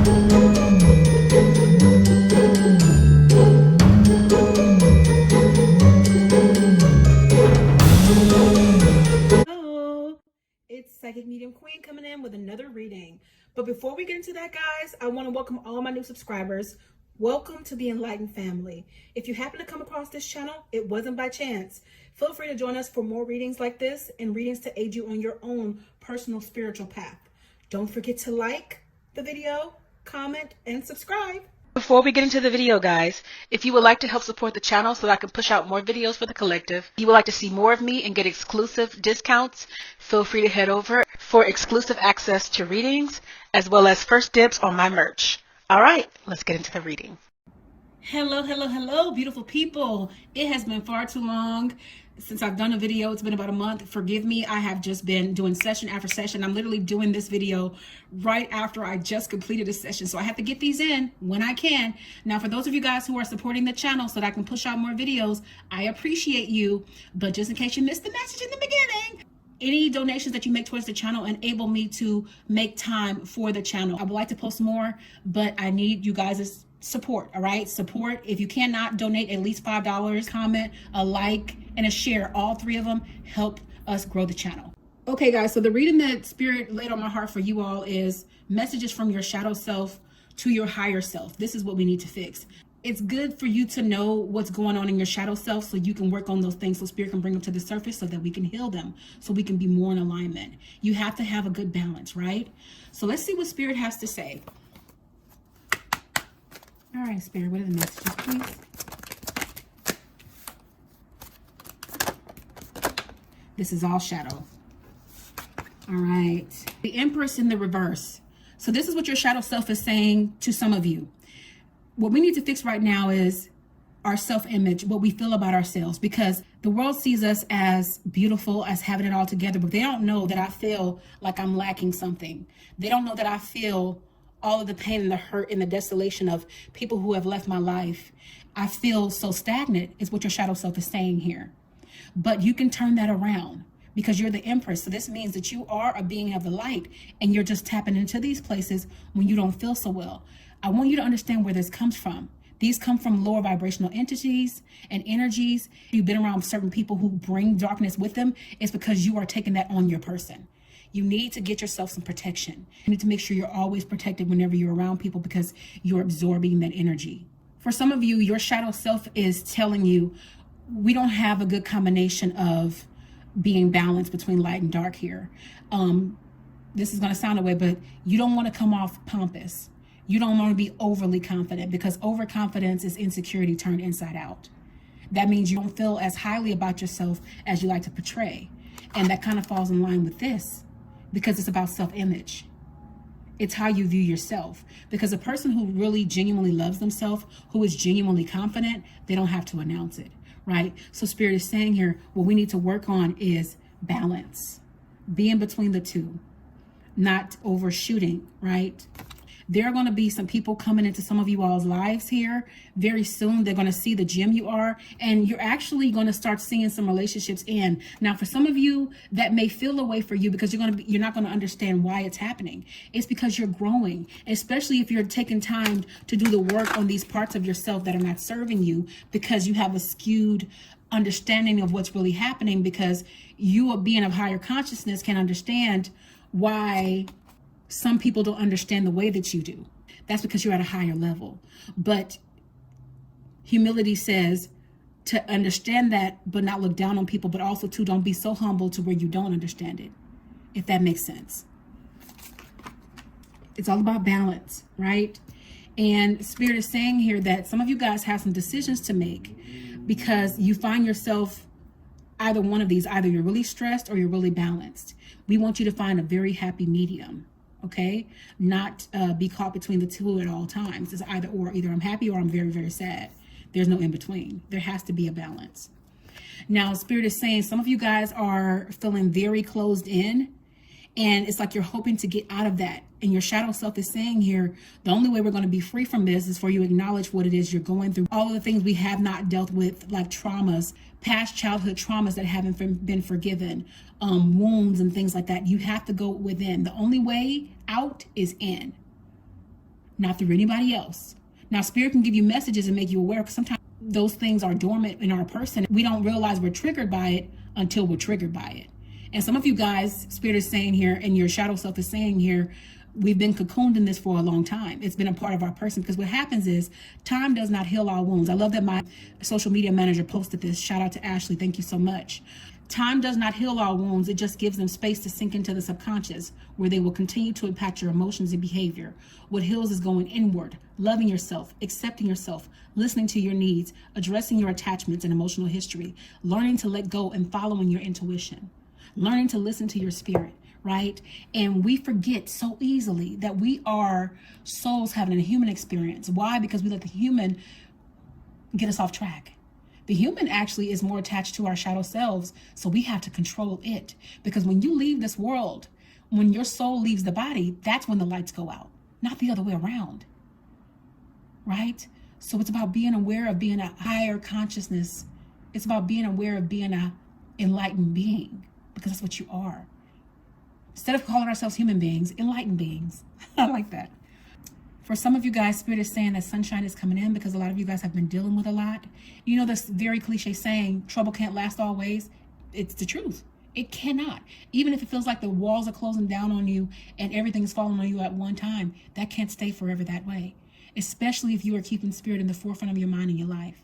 It's Psychic Medium Queen coming in with another reading. But before we get into that, guys, I want to welcome all my new subscribers. Welcome to the Enlightened family. If you happen to come across this channel, it wasn't by chance. Feel free to join us for more readings like this and readings to aid you on your own personal spiritual path. Don't forget to like the video, comment, and subscribe. Before we get into the video, guys, if you would like to help support the channel so that I can push out more videos for the collective, you would like to see more of me and get exclusive discounts, feel free to head over for exclusive access to readings, as well as first dibs on my merch. All right, let's get into the reading. Hello, beautiful people. It has been far too long since I've done a video. It's been about a month. Forgive me. I have just been doing session after session. I'm literally doing this video right after I just completed a session. So I have to get these in when I can. Now, for those of you guys who are supporting the channel so that I can push out more videos, I appreciate you. But just in case you missed the message in the beginning, any donations that you make towards the channel enable me to make time for the channel. I would like to post more, but I need you guys' support. All right, support. If you cannot donate at least $5, comment, a like, and a share. All three of them help us grow the channel. Okay, guys, so the reading that Spirit laid on my heart for you all is messages from your shadow self to your higher self. This is what we need to fix. It's good for you to know what's going on in your shadow self so you can work on those things so Spirit can bring them to the surface so that we can heal them, so we can be more in alignment. You have to have a good balance, right? So let's see what Spirit has to say. All right, Spirit, what are the messages, please? This is all shadow. All right. The Empress in the reverse. So this is what your shadow self is saying to some of you. What we need to fix right now is our self-image, what we feel about ourselves, because the world sees us as beautiful, as having it all together, but they don't know that I feel like I'm lacking something. They don't know that I feel all of the pain and the hurt and the desolation of people who have left my life. I feel so stagnant is what your shadow self is saying here. But you can turn that around because you're the Empress. So this means that you are a being of the light and you're just tapping into these places when you don't feel so well. I want you to understand where this comes from. These come from lower vibrational entities and energies. You've been around certain people who bring darkness with them. It's because you are taking that on your person. You need to get yourself some protection. You need to make sure you're always protected whenever you're around people because you're absorbing that energy. For some of you, your shadow self is telling you, we don't have a good combination of being balanced between light and dark here. This is going to sound away, but you don't want to come off pompous. You don't want to be overly confident because overconfidence is insecurity turned inside out. That means you don't feel as highly about yourself as you like to portray. And that kind of falls in line with this because it's about self-image. It's how you view yourself. Because a person who really genuinely loves themselves, who is genuinely confident, they don't have to announce it, right? So Spirit is saying here, what we need to work on is balance. Be in between the two, not overshooting, right? There are going to be some people coming into some of you all's lives here very soon. They're going to see the gem you are, and you're actually going to start seeing some relationships in. Now, for some of you, that may feel a way for you because you're not going to understand why it's happening. It's because you're growing, especially if you're taking time to do the work on these parts of yourself that are not serving you because you have a skewed understanding of what's really happening because you, a being of higher consciousness, can understand why some people don't understand the way that you do. That's because you're at a higher level. But humility says to understand that, but not look down on people, but also to don't be so humble to where you don't understand it, if that makes sense. It's all about balance, right? And Spirit is saying here that some of you guys have some decisions to make because you find yourself either one of these. Either you're really stressed or you're really balanced. We want you to find a very happy medium. Okay, not be caught between the two at all times. It's either or. Either I'm happy or I'm very, very sad. There's no in between. There has to be a balance. Now, Spirit is saying some of you guys are feeling very closed in, and it's like you're hoping to get out of that. And your shadow self is saying here, the only way we're going to be free from this is for you to acknowledge what it is you're going through. All of the things we have not dealt with, like traumas, past childhood traumas that haven't been forgiven, wounds and things like that. You have to go within. The only way out is in. not through anybody else. Now, Spirit can give you messages and make you aware, because sometimes those things are dormant in our person. We don't realize we're triggered by it until we're triggered by it. And some of you guys, Spirit is saying here, and your shadow self is saying here, we've been cocooned in this for a long time. It's been a part of our person, because what happens is time does not heal our wounds. I love that my social media manager posted this. Shout out to Ashley. Thank you so much. Time does not heal our wounds. It just gives them space to sink into the subconscious, where they will continue to impact your emotions and behavior. What heals is going inward, loving yourself, accepting yourself, listening to your needs, addressing your attachments and emotional history, learning to let go and following your intuition, learning to listen to your spirit, right? And we forget so easily that we are souls having a human experience. Why? Because we let the human get us off track. The human actually is more attached to our shadow selves, so we have to control it. Because when you leave this world, when your soul leaves the body, that's when the lights go out, not the other way around, right? So it's about being aware of being a higher consciousness. It's about being aware of being a enlightened being, because that's what you are. Instead of calling ourselves human beings, enlightened beings. I like that. For some of you guys, Spirit is saying that sunshine is coming in, because a lot of you guys have been dealing with a lot. You know this very cliche saying, trouble can't last always. It's the truth. It cannot. Even if it feels like the walls are closing down on you and everything is falling on you at one time, that can't stay forever that way. Especially if you are keeping Spirit in the forefront of your mind and your life.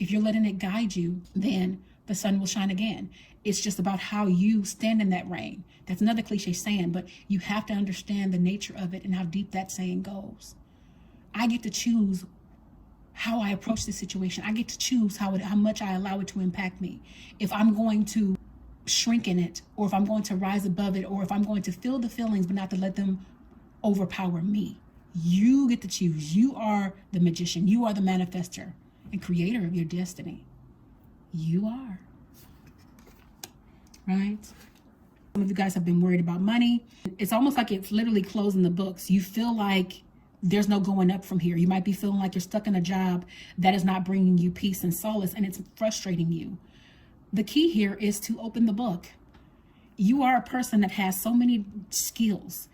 If you're letting it guide you, then the sun will shine again. It's just about how you stand in that rain. That's another cliche saying, but you have to understand the nature of it and how deep that saying goes. I get to choose how I approach this situation. I get to choose how much I allow it to impact me. If I'm going to shrink in it, or if I'm going to rise above it, or if I'm going to feel the feelings but not to let them overpower me. You get to choose. You are the magician. You are the manifester and creator of your destiny. You are. Right? Some of you guys have been worried about money. It's almost like it's literally closing the books. You feel like there's no going up from here. You might be feeling like you're stuck in a job that is not bringing you peace and solace, and it's frustrating you. The key here is to open the book. You are a person that has so many skills.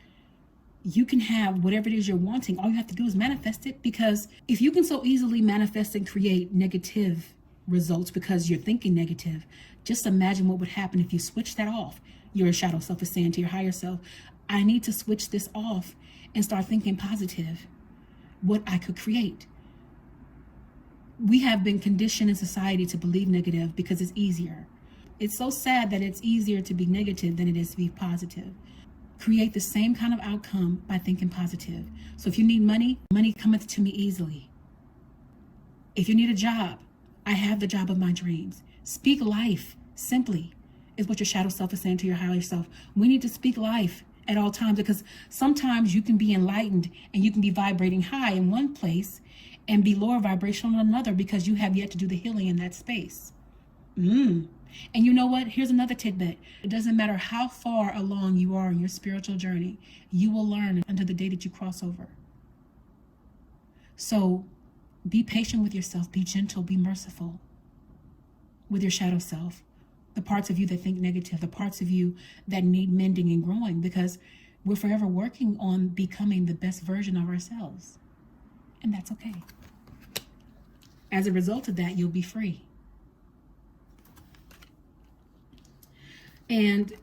You can have whatever it is you're wanting. All you have to do is manifest it, because if you can so easily manifest and create negative results because you're thinking negative, just imagine what would happen if you switch that off. Your shadow self is saying to your higher self, I need to switch this off and start thinking positive, what I could create. We have been conditioned in society to believe negative because it's easier. It's so sad that it's easier to be negative than it is to be positive. Create the same kind of outcome by thinking positive. So if you need money, money cometh to me easily. If you need a job, I have the job of my dreams. Speak life simply is what your shadow self is saying to your higher self. We need to speak life at all times, because sometimes you can be enlightened and you can be vibrating high in one place and be lower vibrational in another, because you have yet to do the healing in that space. And you know what? Here's another tidbit. It doesn't matter how far along you are in your spiritual journey, you will learn until the day that you cross over. So be patient with yourself, be gentle, be merciful with your shadow self. The parts of you that think negative, the parts of you that need mending and growing, because we're forever working on becoming the best version of ourselves. And that's okay. As a result of that, you'll be free. And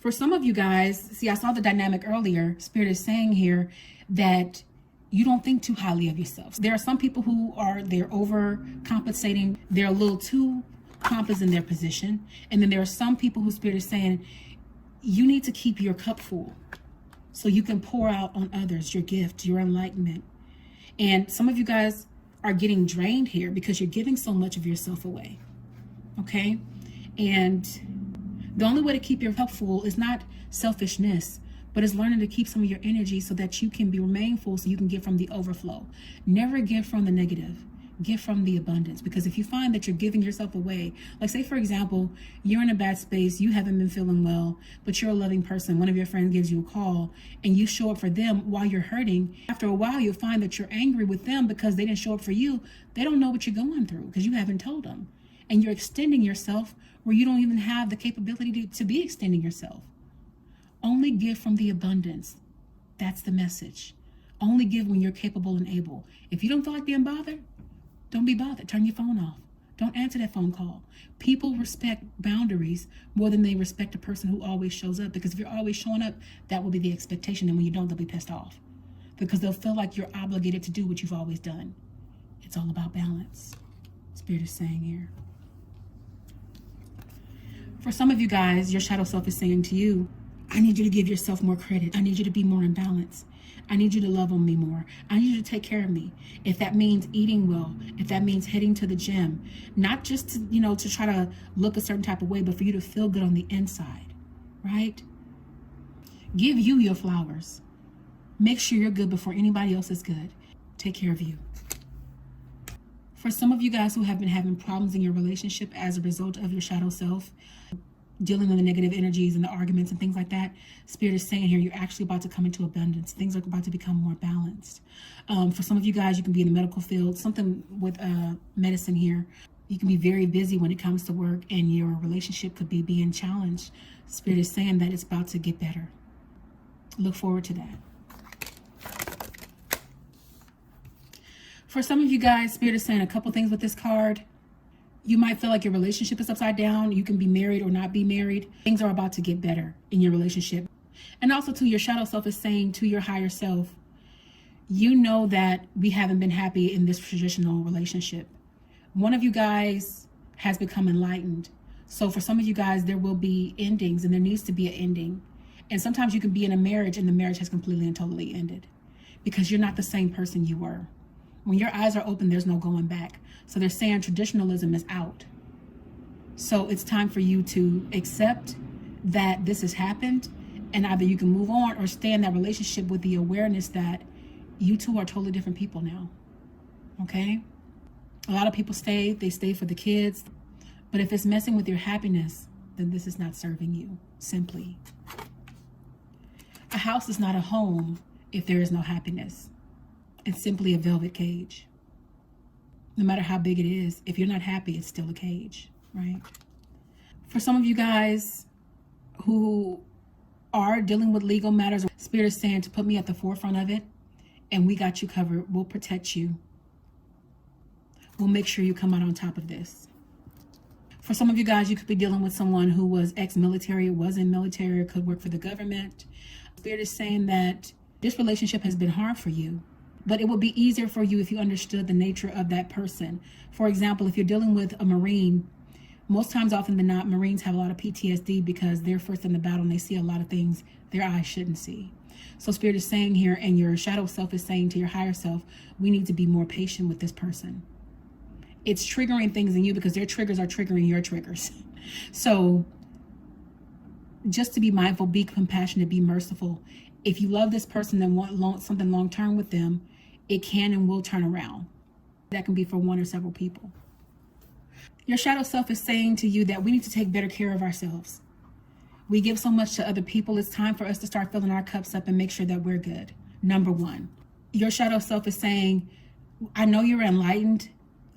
for some of you guys, see, I saw the dynamic earlier. Spirit is saying here that you don't think too highly of yourself. There are some people who they're overcompensating. They're a little too pompous in their position. And then there are some people who Spirit is saying, you need to keep your cup full so you can pour out on others your gift, your enlightenment. And some of you guys are getting drained here because you're giving so much of yourself away. Okay? And the only way to keep your cup full is not selfishness, but it's learning to keep some of your energy so that you can remain full, so you can give from the overflow. Never give from the negative. Give from the abundance. Because if you find that you're giving yourself away, like say for example, you're in a bad space, you haven't been feeling well, but you're a loving person, one of your friends gives you a call and you show up for them while you're hurting. After a while, you'll find that you're angry with them because they didn't show up for you. They don't know what you're going through because you haven't told them. And you're extending yourself where you don't even have the capability to be extending yourself. Only give from the abundance. That's the message. Only give when you're capable and able. If you don't feel like being bothered, don't be bothered. Turn your phone off. Don't answer that phone call. People respect boundaries more than they respect a person who always shows up. Because if you're always showing up, that will be the expectation. And when you don't, they'll be pissed off. Because they'll feel like you're obligated to do what you've always done. It's all about balance. Spirit is saying here. For some of you guys, your shadow self is saying to you, I need you to give yourself more credit. I need you to be more in balance. I need you to love on me more. I need you to take care of me. If that means eating well, if that means heading to the gym, not just to, to try to look a certain type of way, but for you to feel good on the inside, right? Give you your flowers. Make sure you're good before anybody else is good. Take care of you. For some of you guys who have been having problems in your relationship as a result of your shadow self, dealing with the negative energies and the arguments and things like that, Spirit is saying here, you're actually about to come into abundance. Things are about to become more balanced. For some of you guys, you can be in the medical field, something with medicine here. You can be very busy when it comes to work, and your relationship could be being challenged. Spirit is saying that it's about to get better. Look forward to that. For some of you guys, Spirit is saying a couple things with this card. You might feel like your relationship is upside down. You can be married or not be married. Things are about to get better in your relationship. And also too, your shadow self is saying to your higher self, you know that we haven't been happy in this traditional relationship. One of you guys has become enlightened. So for some of you guys, there will be endings, and there needs to be an ending. And sometimes you can be in a marriage and the marriage has completely and totally ended because you're not the same person you were. When your eyes are open, there's no going back. So they're saying traditionalism is out. So it's time for you to accept that this has happened, and either you can move on or stay in that relationship with the awareness that you two are totally different people now. Okay? A lot of people they stay for the kids. But if it's messing with your happiness, then this is not serving you, simply. A house is not a home if there is no happiness. It's simply a velvet cage. No matter how big it is, if you're not happy, it's still a cage, right? For some of you guys who are dealing with legal matters, Spirit is saying to put me at the forefront of it, and we got you covered. We'll protect you. We'll make sure you come out on top of this. For some of you guys, you could be dealing with someone who was ex-military, was in military, or could work for the government. Spirit is saying that this relationship has been hard for you, but it would be easier for you if you understood the nature of that person. For example, if you're dealing with a Marine, most times often than not, Marines have a lot of PTSD because they're first in the battle and they see a lot of things their eyes shouldn't see. So Spirit is saying here, and your shadow self is saying to your higher self, we need to be more patient with this person. It's triggering things in you because their triggers are triggering your triggers. So just to be mindful, be compassionate, be merciful. If you love this person and want something long-term with them, it can and will turn around. That can be for one or several people. Your shadow self is saying to you that we need to take better care of ourselves. We give so much to other people. It's time for us to start filling our cups up and make sure that we're good. Number one. Your shadow self is saying, I know you're enlightened.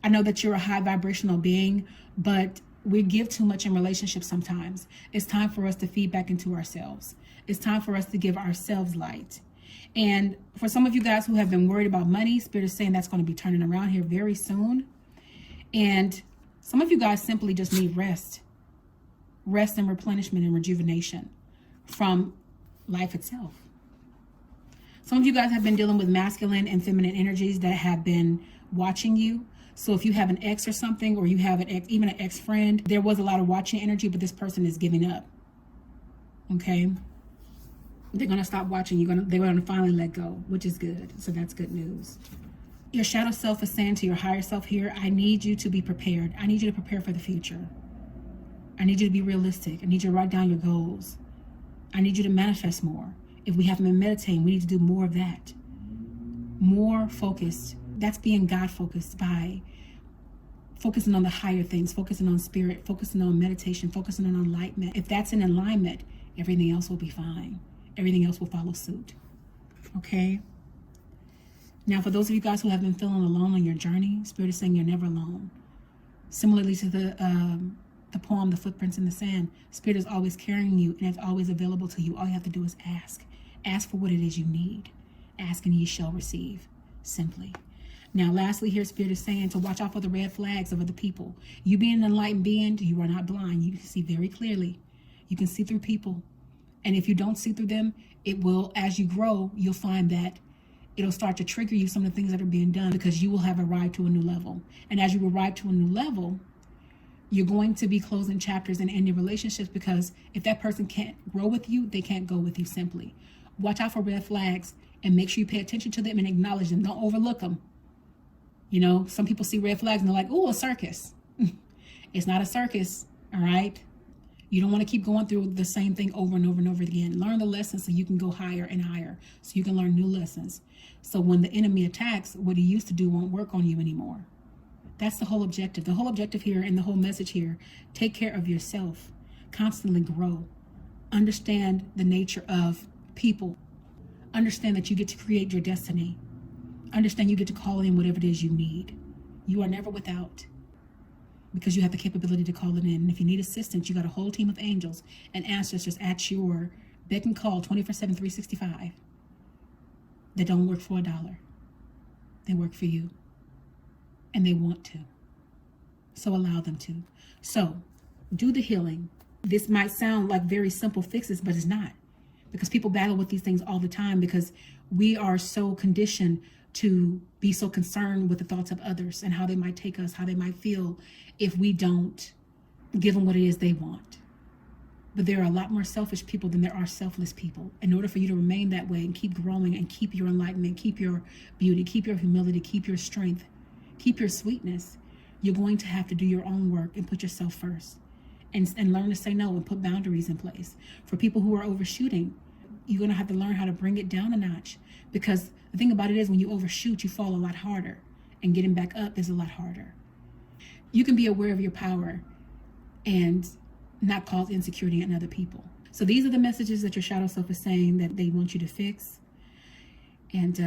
I know that you're a high vibrational being, but we give too much in relationships sometimes. It's time for us to feed back into ourselves. It's time for us to give ourselves light. And for some of you guys who have been worried about money, Spirit is saying that's going to be turning around here very soon. And some of you guys simply just need rest. Rest and replenishment and rejuvenation from life itself. Some of you guys have been dealing with masculine and feminine energies that have been watching you. So if you have an ex or something, or you have an ex, even an ex-friend, there was a lot of watching energy, but this person is giving up. Okay? They're going to stop watching. They're going to finally let go, which is good. So that's good news. Your shadow self is saying to your higher self here, I need you to be prepared. I need you to prepare for the future. I need you to be realistic. I need you to write down your goals. I need you to manifest more. If we haven't been meditating, we need to do more of that. More focused. That's being God focused by focusing on the higher things, focusing on spirit, focusing on meditation, focusing on enlightenment. If that's in alignment, everything else will be fine. Everything else will follow suit. Okay? Now, for those of you guys who have been feeling alone on your journey, Spirit is saying you're never alone. Similarly to the poem, The Footprints in the Sand, Spirit is always carrying you and it's always available to you. All you have to do is ask. Ask for what it is you need. Ask and ye shall receive. Simply. Now, lastly, here Spirit is saying to watch out for the red flags of other people. You being an enlightened being, you are not blind. You can see very clearly. You can see through people. And if you don't see through them, it will, as you grow, you'll find that it'll start to trigger you some of the things that are being done, because you will have arrived to a new level. And as you arrive to a new level, you're going to be closing chapters and ending relationships, because if that person can't grow with you, they can't go with you simply. Watch out for red flags and make sure you pay attention to them and acknowledge them. Don't overlook them. You know, some people see red flags and they're like, oh, a circus. It's not a circus, all right? You don't want to keep going through the same thing over and over and over again. Learn the lessons so you can go higher and higher, so you can learn new lessons. So when the enemy attacks, what he used to do won't work on you anymore. That's the whole objective. The whole objective here and the whole message here, take care of yourself. Constantly grow. Understand the nature of people. Understand that you get to create your destiny. Understand you get to call in whatever it is you need. You are never without, because you have the capability to call it in. And if you need assistance, you got a whole team of angels and ancestors at your beck and call 24/7, 365 that don't work for $1. They work for you. And they want to. So allow them to. So do the healing. This might sound like very simple fixes, but it's not. Because people battle with these things all the time, because we are so conditioned to be so concerned with the thoughts of others and how they might take us, how they might feel if we don't give them what it is they want. But there are a lot more selfish people than there are selfless people. In order for you to remain that way and keep growing and keep your enlightenment, keep your beauty, keep your humility, keep your strength, keep your sweetness, you're going to have to do your own work and put yourself first, and learn to say no and put boundaries in place. For people who are overshooting, you're going to have to learn how to bring it down a notch, because the thing about it is when you overshoot, you fall a lot harder, and getting back up is a lot harder. You can be aware of your power and not cause insecurity in other people. So these are the messages that your shadow self is saying that they want you to fix. And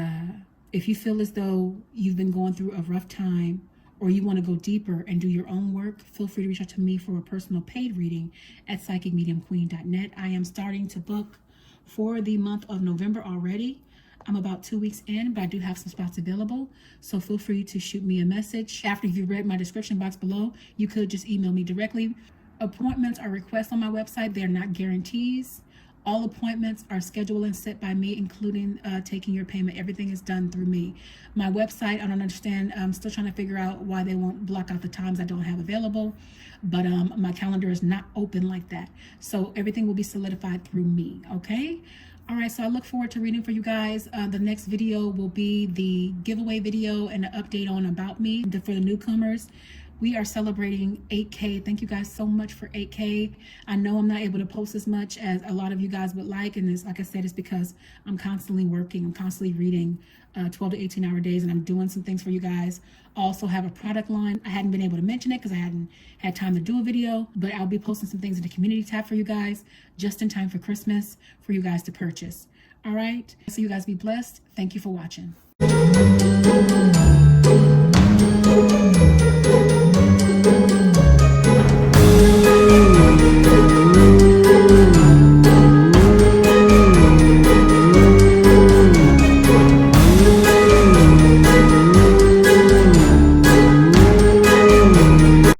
if you feel as though you've been going through a rough time, or you want to go deeper and do your own work, feel free to reach out to me for a personal paid reading at psychicmediumqueen.net. I am starting to book for the month of November already. I'm about 2 weeks in, but I do have some spots available. So feel free to shoot me a message. After you've read my description box below, you could just email me directly. Appointments are requests on my website. They're not guarantees. All appointments are scheduled and set by me, including taking your payment. Everything is done through me. My website, I don't understand. I'm still trying to figure out why they won't block out the times I don't have available. But my calendar is not open like that. So everything will be solidified through me, okay? All right, so I look forward to reading for you guys. The next video will be the giveaway video and an update on About Me for the newcomers. We are celebrating 8K. Thank you guys so much for 8K. I know I'm not able to post as much as a lot of you guys would like. And it's, like I said, it's because I'm constantly working. I'm constantly reading 12 to 18 hour days, and I'm doing some things for you guys. Also have a product line. I hadn't been able to mention it because I hadn't had time to do a video, but I'll be posting some things in the community tab for you guys just in time for Christmas for you guys to purchase. All right. So you guys be blessed. Thank you for watching.